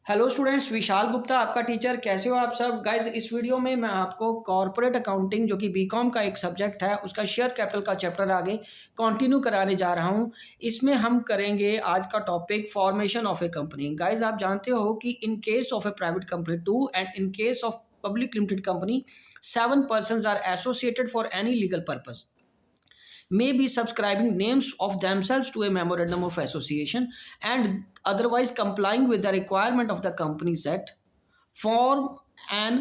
Hello students, Vishal Gupta आपका teacher. कैसे हो आप सब गाइज। इस वीडियो में मैं आपको कॉर्पोरेट अकाउंटिंग जो कि बीकॉम का एक सब्जेक्ट है उसका शेयर कैपिटल का चैप्टर आगे कंटिन्यू कराने जा रहा हूं। इसमें हम करेंगे आज का topic formation of a company. Guys आप जानते हो कि in case of a private company 2 and in case of public limited company 7 persons are associated for any legal purpose may be subscribing names of themselves to a memorandum of association and otherwise complying with the requirement of the Companies Act, form an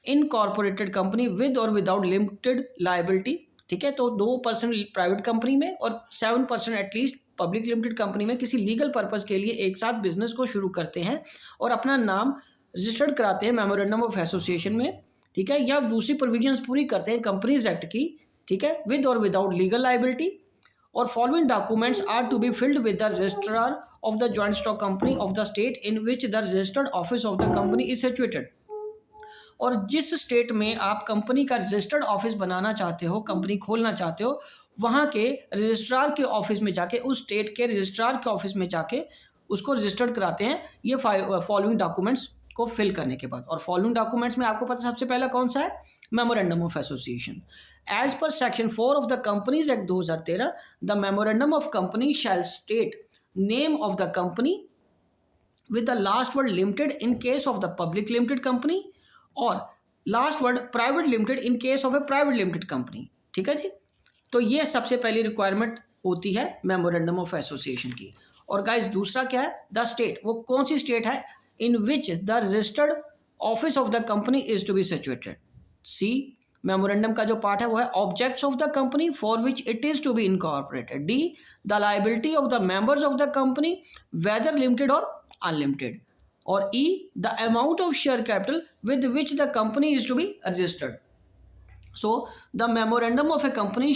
incorporated company with or without limited liability। ठीक है, तो 2% private company में और 7% at least public limited company में किसी legal purpose के लिए एक साथ बिजनेस को शुरू करते हैं और अपना नाम रजिस्टर्ड कराते हैं मेमोरेंडम ऑफ एसोसिएशन में। ठीक है, या दूसरी प्रोविजंस पूरी करते हैं कंपनीज एक्ट की। ठीक है, विद और विदाउट लीगल लाइबिलिटी। और following documents are to be filed with the registrar of the joint stock company of the state in which the registered office of the company is situated. और जिस state में आप company का registered office बनाना चाहते हो, company खोलना चाहते हो, वहाँ के रजिस्ट्रार के ऑफिस में जाके, उस स्टेट के रजिस्ट्रार के ऑफिस में जाके उसको रजिस्टर्ड कराते हैं ये फॉलोइंग डॉक्यूमेंट्स को फिल करने के बाद। और फॉलोइंग डॉक्यूमेंट्स में आपको पता सबसे पहला कौन सा है? Memorandum of association. As per section 4 of the companies act 2013 the memorandum of company shall state name of the company with the last word limited in case of the public limited company और last word private limited in case of a private limited company. ठीक है जी, तो ये सबसे पहली requirement होती है memorandum of association की। और गाइस दूसरा क्या है? The state. वो कौन सी स्टेट है? In which the registered office of the company is to be situated. C memorandum का जो पार्ट है वो है objects of the company for which it is to be incorporated. D the liability of the members of the company whether limited और unlimited. और E the amount of share capital with which the company is to be registered. So the memorandum of a company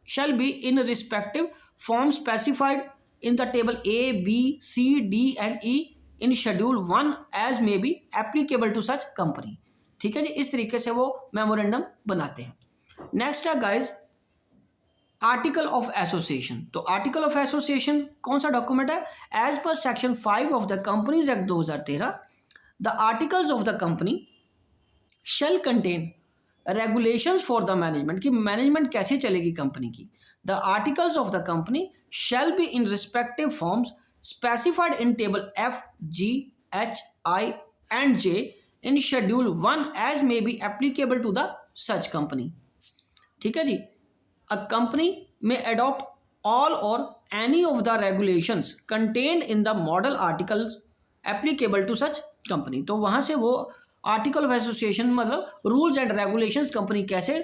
shall be in respective form specified in the table A, B, C, D and E in schedule 1 as may be applicable to such company। ठीक है जी, इस तरीके से वो memorandum बनाते हैं। Next है guys article of association. तो आर्टिकल ऑफ एसोसिएशन कौन सा डॉक्यूमेंट है? As per section 5 of the companies act 2013 the articles of the company shall contain regulations for the management की मैनेजमेंट कैसे चलेगी कंपनी की। The articles of the company shall be in respective forms specified in table F, G, H, I and J in schedule 1 as may be applicable to the such company. ठीक है जी, a company may adopt all or any of the regulations contained in the model articles applicable to such company। तो वहाँ से वो article of association मतलब rules and regulations company कैसे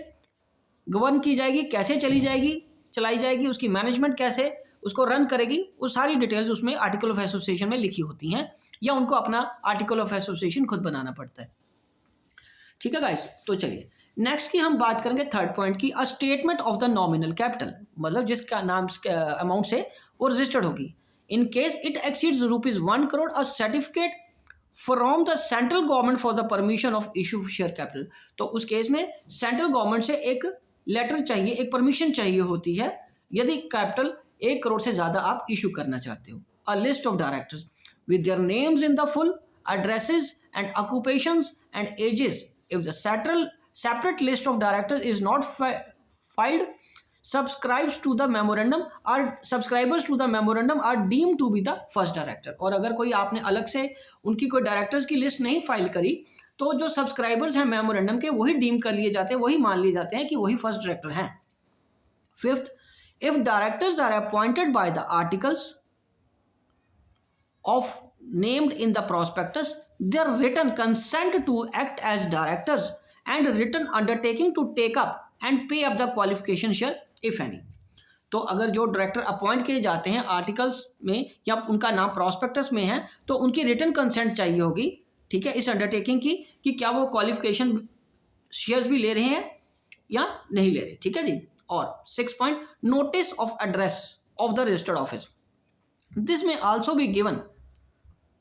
govern की जाएगी, कैसे चलाई जाएगी, उसकी मैनेजमेंट कैसे उसको रन करेगी, वो सारी डिटेल्स उसमें आर्टिकल ऑफ एसोसिएशन में लिखी होती हैं, या उनको अपना आर्टिकल ऑफ एसोसिएशन खुद बनाना पड़ता है। ठीक है गाइस, तो चलिए नेक्स्ट की हम बात करेंगे थर्ड पॉइंट की, a statement of the nominal capital. मतलब जिसका नाम अमाउंट से वो रजिस्टर्ड होगी। In case it exceeds ₹1 crore a certificate from the central government for the permission of issue share capital. तो उस केस में सेंट्रल गवर्नमेंट से एक लेटर चाहिए, एक परमिशन चाहिए होती है यदि कैपिटल 1 करोड़ से ज़्यादा आप इशू करना चाहते हो। A list of directors with their names in the full addresses and occupations and ages. If the separate list of directors is not filed, subscribers to the memorandum are deemed to be the first director। और अगर कोई आपने अलग से उनकी कोई directors की list नहीं फाइल करी तो जो सब्सक्राइबर्स हैं मेमोरेंडम के वही डीम कर लिए जाते हैं, वही मान लिए जाते हैं कि वही फर्स्ट डायरेक्टर हैं। Fifth, if directors are appointed by the articles of named in the prospectus their written consent to act as directors and written undertaking to take up and pay up the qualification share if any। तो अगर जो director appoint किए जाते हैं articles में या उनका नाम प्रॉस्पेक्टस में है तो उनकी रिटन कंसेंट चाहिए होगी। ठीक है, इस अंडरटेकिंग की कि क्या वो क्वालिफिकेशन शेयर्स भी ले रहे हैं या नहीं ले रहे। ठीक है जी। और 6 point, notice of address of the registered office. This में also be given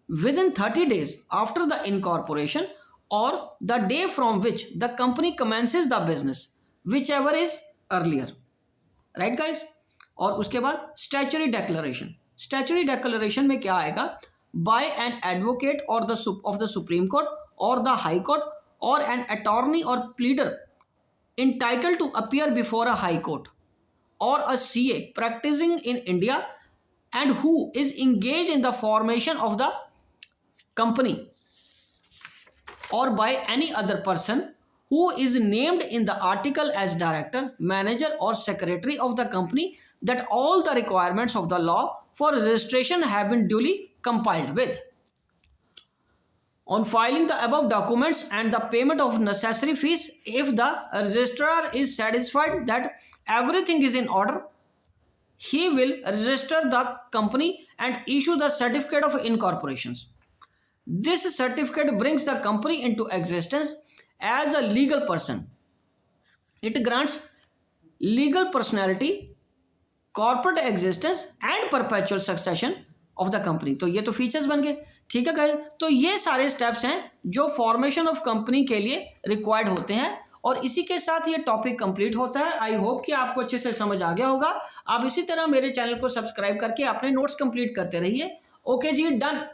within 30 days after the incorporation or the day from which the company commences the business, whichever is earlier। right guys। और उसके बाद statutory declaration. Statutory declaration में क्या आएगा? by an advocate or of the Supreme Court or the High Court or an attorney or pleader entitled to appear before a High Court or a CA practicing in India and who is engaged in the formation of the company or by any other person who is named in the article as director, manager or secretary of the company, that all the requirements of the law for registration have been duly compiled with. On filing the above documents and the payment of necessary fees, if the registrar is satisfied that everything is in order, he will register the company and issue the certificate of incorporation. This certificate brings the company into existence as a legal person. It grants legal personality, corporate existence and perpetual succession of the company. तो ये तो features बन गए, ठीक है guys. तो ये सारे स्टेप्स हैं जो फॉर्मेशन ऑफ कंपनी के लिए रिक्वायर्ड होते हैं और इसी के साथ ये टॉपिक कंप्लीट होता है। आई होप कि आपको अच्छे से समझ आ गया होगा। आप इसी तरह मेरे चैनल को सब्सक्राइब करके अपने नोट्स कंप्लीट करते रहिए। ओके जी, डन।